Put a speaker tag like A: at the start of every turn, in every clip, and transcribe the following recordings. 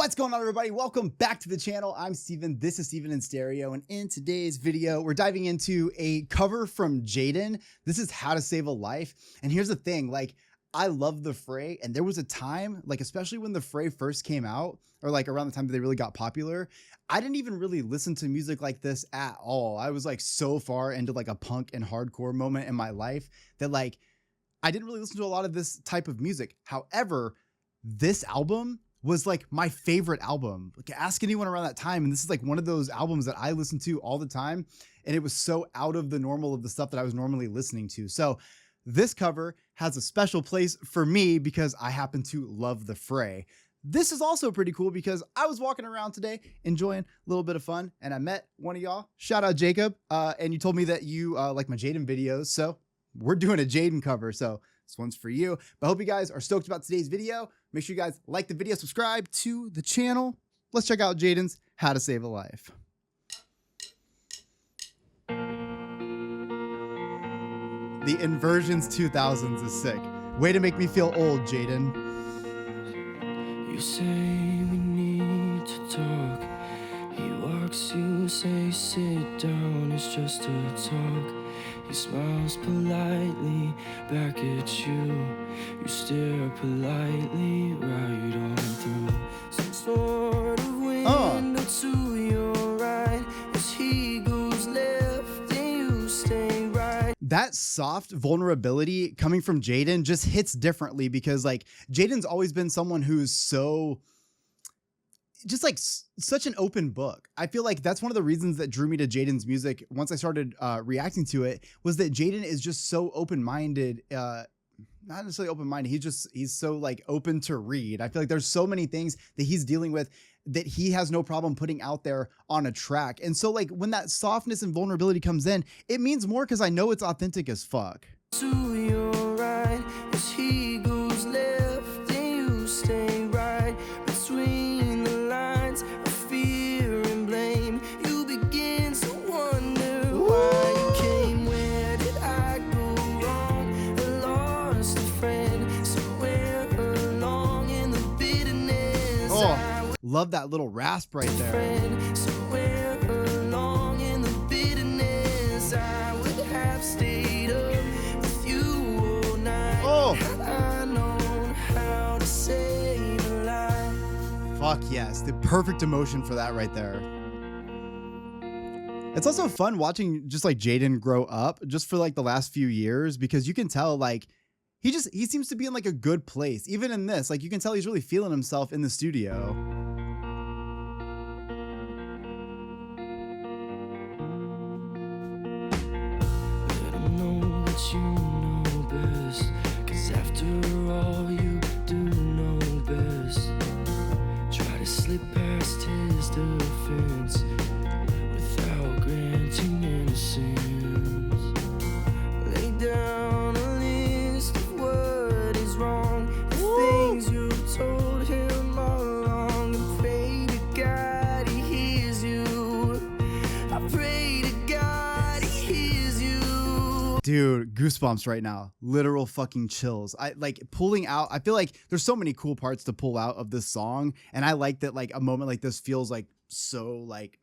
A: What's going on, everybody? Welcome back to the channel. I'm Steven. This is Steven in Stereo. And in today's video, we're diving into a cover from JXDN. This is How to Save a Life. And here's the thing, like, I love the Fray. And there was a time, like, especially when the Fray first came out, or like around the time that they really got popular, I didn't even really listen to music like this at all. I was like so far into like a punk and hardcore moment in my life that like, I didn't really listen to a lot of this type of music. However, this album was like my favorite album. Like, ask anyone around that time, and this is like one of those albums that I listen to all the time, and it was so out of the normal of the stuff that I was normally listening to. So this cover has a special place for me because I happen to love the Fray. This is also pretty cool because I was walking around today enjoying a little bit of fun, and I met one of y'all. Shout out Jacob. And you told me that you like my JXDN videos, so we're doing a JXDN cover. So this one's for you. But I hope you guys are stoked about today's video. Make sure you guys like the video, subscribe to the channel. Let's check out JXDN's How to Save a Life. The Inversions 2000s is sick. Way to make me feel old, JXDN.
B: You say we need to talk. He walks, you say sit down, it's just a talk. He smiles politely back at you. You stare politely right on through some sort of window to your right as he goes left and you stay right.
A: That soft vulnerability coming from JXDN just hits differently because like JXDN's always been someone who's so just like such an open book. I feel like that's one of the reasons that drew me to JXDN's music once I started reacting to it, was that JXDN is just so open-minded, not necessarily open-minded. He's so like open to read. I feel like there's so many things that he's dealing with that he has no problem putting out there on a track. And so like when that softness and vulnerability comes in, it means more because I know it's authentic as fuck.
B: To your right as he goes left and you stay right between the lines of fear and blame. You begin to wonder why you came. Where did I go wrong? I lost a friend somewhere along in the bitterness.
A: Oh, love that little rasp right there.
B: Somewhere along in the bitterness, I would have stayed up with you all night.
A: Oh,
B: Had I known how to save a life.
A: fuck yes. The perfect emotion for that right there. It's also fun watching just like JXDN grow up just for like the last few years, because you can tell like he seems to be in like a good place. Even in this, like you can tell he's really feeling himself in the studio.
B: Let 'em know that you know best, 'cause after all you do know best. Try to slip past his defense without granting innocence. Lay down a list of what is wrong, the things you told him all along, and pray to God he hears you. I pray to God he hears you.
A: Dude, goosebumps right now. Literal fucking chills. I like pulling out. I feel like there's so many cool parts to pull out of this song. And I like that like a moment like this feels like so like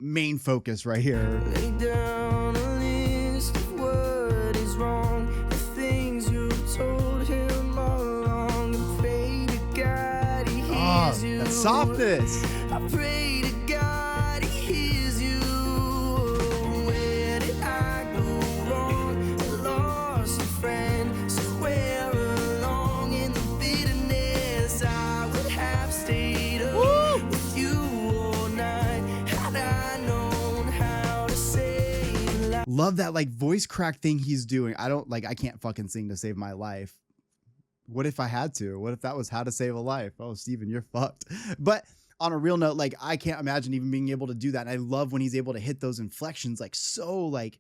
A: main focus right here.
B: Lay down a list of what is wrong, the things you told him all along, and pray to God he hears you.
A: That softness.
B: I pray to God he hears you. Where did I go wrong? I lost a friend somewhere along in the bitterness. I would have stayed up with you all night had I known how to save a life.
A: Love that like voice crack thing he's doing. I can't fucking sing to save my life. What if I had to? What if that was How to Save a Life? Oh, Steven, you're fucked. But on a real note, like I can't imagine even being able to do that. And I love when he's able to hit those inflections like so like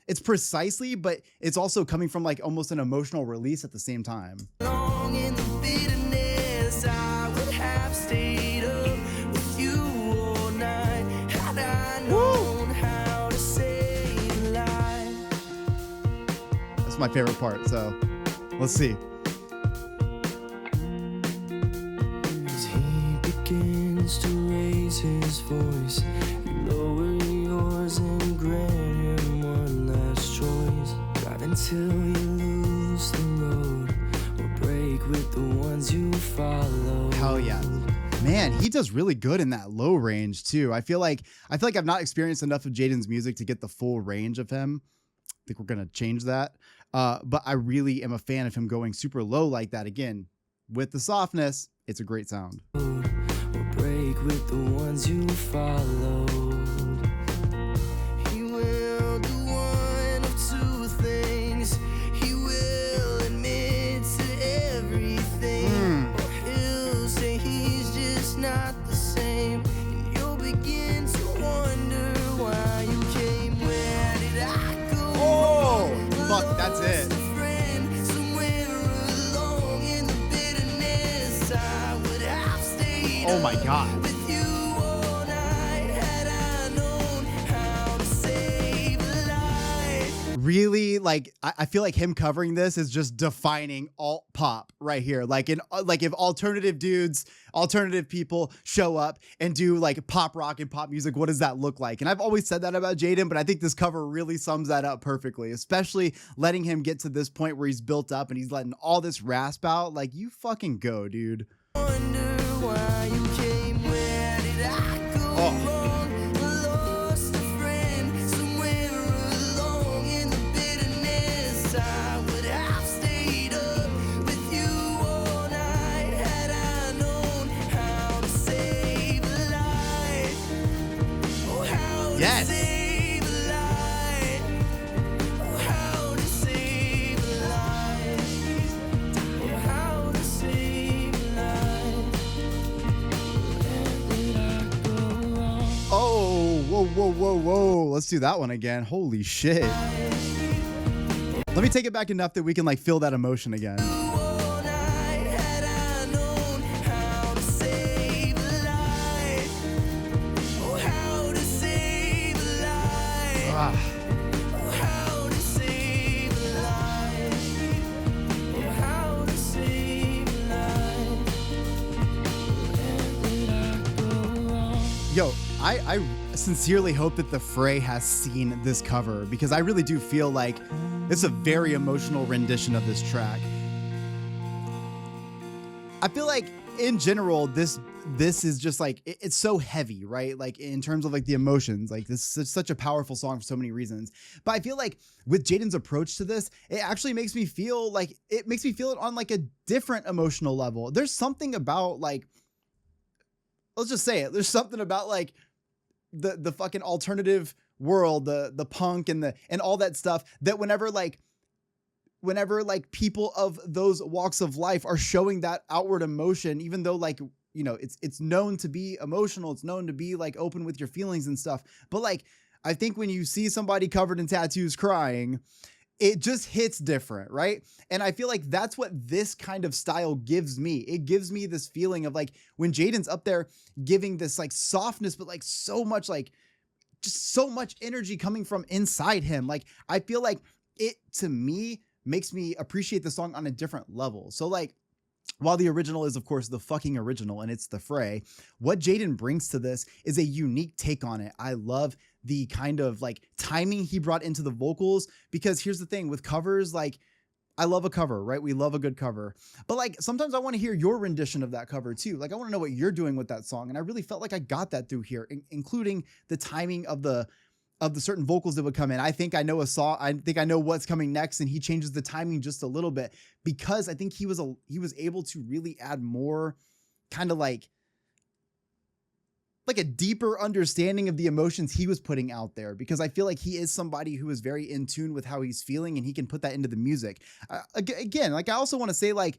A: it's precisely, but it's also coming from like almost an emotional release at the same time.
B: Long in the bitterness, I would have stayed up with you all night had I known how to save a life.
A: That's my favorite part. So let's see.
B: As he began begins to raise his voice, you lower yours and grant him one last choice. Drive until you lose the road, or break with the ones you follow.
A: Hell yeah. Man, he does really good in that low range too. I feel like I've not experienced enough of Jaden's music to get the full range of him. I think we're gonna change that. But I really am a fan of him going super low like that. Again, with the softness, it's a great sound.
B: Or break with the ones you follow. He will do one of two things. He will admit to everything, or he'll say he's just not the same, and you'll begin to wonder why you came. Where did I go?
A: Oh, fuck, that's it. Oh my God. Really, like I feel like him covering this is just defining alt pop right here. Like if alternative people show up and do like pop rock and pop music, what does that look like? And I've always said that about Jaden, but I think this cover really sums that up perfectly, especially letting him get to this point where he's built up and he's letting all this rasp out. Like, you fucking go, dude.
B: Why you came, where did I go wrong? Lost a friend somewhere along in the bitterness. I would have stayed up with you all night had I known how to save a life. Oh, how to save a life. Oh, how to save a life. Oh, how to save a life.
A: Oh, whoa. Let's do that one again. Holy shit. Let me take it back enough that we can like feel that emotion again. Ah. Yo, I sincerely hope that the Fray has seen this cover, because I really do feel like it's a very emotional rendition of this track. I feel like in general, this is just like, it's so heavy, right? Like in terms of like the emotions, like this is such a powerful song for so many reasons. But I feel like with Jaden's approach to this, it actually makes me feel like, it makes me feel it on like a different emotional level. There's something about like, let's just say it. There's something about like the fucking alternative world, the punk and all that stuff, that whenever people of those walks of life are showing that outward emotion, even though like, you know, it's known to be emotional, it's known to be like open with your feelings and stuff. But like, I think when you see somebody covered in tattoos crying, it just hits different, right? And I feel like that's what this kind of style gives me. It gives me this feeling of like when Jaden's up there giving this like softness, but like so much like just so much energy coming from inside him. Like I feel like it to me makes me appreciate the song on a different level. So like, while the original is of course the fucking original and it's the Fray, what Jaden brings to this is a unique take on it. I love the kind of like timing he brought into the vocals, because here's the thing with covers, like I love a cover, right? We love a good cover, but like sometimes I want to hear your rendition of that cover too. Like I want to know what you're doing with that song. And I really felt like I got that through here, including the timing of the certain vocals that would come in. I think I know a song. I think I know what's coming next. And he changes the timing just a little bit, because I think he was able to really add more kind of like a deeper understanding of the emotions he was putting out there, because I feel like he is somebody who is very in tune with how he's feeling and he can put that into the music. Again, like I also want to say, like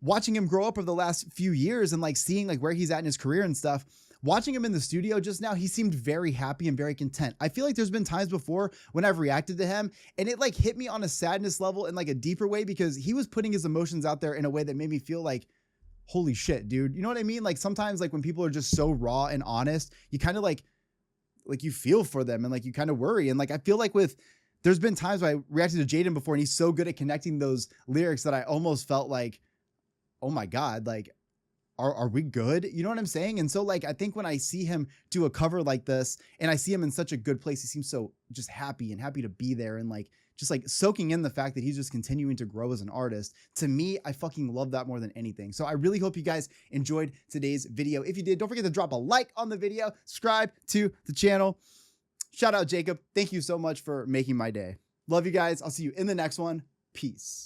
A: watching him grow up over the last few years and like seeing like where he's at in his career and stuff, watching him in the studio just now, he seemed very happy and very content. I feel like there's been times before when I've reacted to him and it like hit me on a sadness level in like a deeper way, because he was putting his emotions out there in a way that made me feel like, holy shit, dude. You know what I mean? Like sometimes like when people are just so raw and honest, you kind of like you feel for them and like you kind of worry. And like, I feel like there's been times where I reacted to Jaden before and he's so good at connecting those lyrics that I almost felt like, oh my God, like are we good? You know what I'm saying? And so like, I think when I see him do a cover like this and I see him in such a good place, he seems so just happy to be there and like, just like soaking in the fact that he's just continuing to grow as an artist. To me, I fucking love that more than anything. So I really hope you guys enjoyed today's video. If you did, don't forget to drop a like on the video, subscribe to the channel. Shout out Jacob. Thank you so much for making my day. Love you guys. I'll see you in the next one. Peace.